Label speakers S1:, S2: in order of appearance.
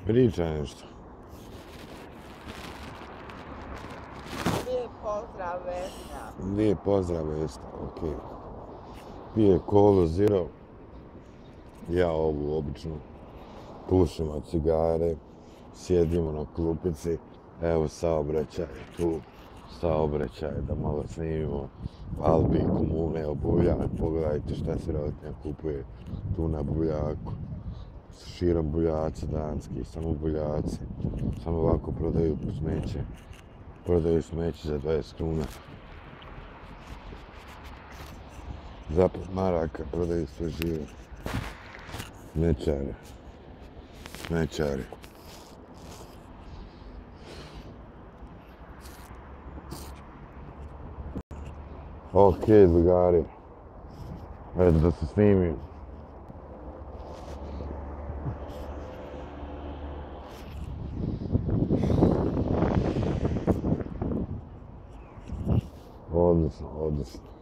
S1: Pričaj nešto.
S2: Lijep pozdrav Vesna.
S1: Lijep pozdrav Vesna, okej. Pije Kolu Zero. Ja ovu običnu. Pušimo cigare. Sjedimo na klupici. Evo saobraćaj tu. Saobraćaj da malo snimimo. Albi, komune, Buljak. Pogledajte šta se rodnja kupuje tu na Buljaku. Širom Buljaci danski, samo Buljaci. Samo ovako prodaju smeće. Prodaju smeće za 20 kuna. Za 5 maraka prodaju sve živo. Smećari. Smećari. Okej, drugari. Eto da se snimim. Odlično, odlično.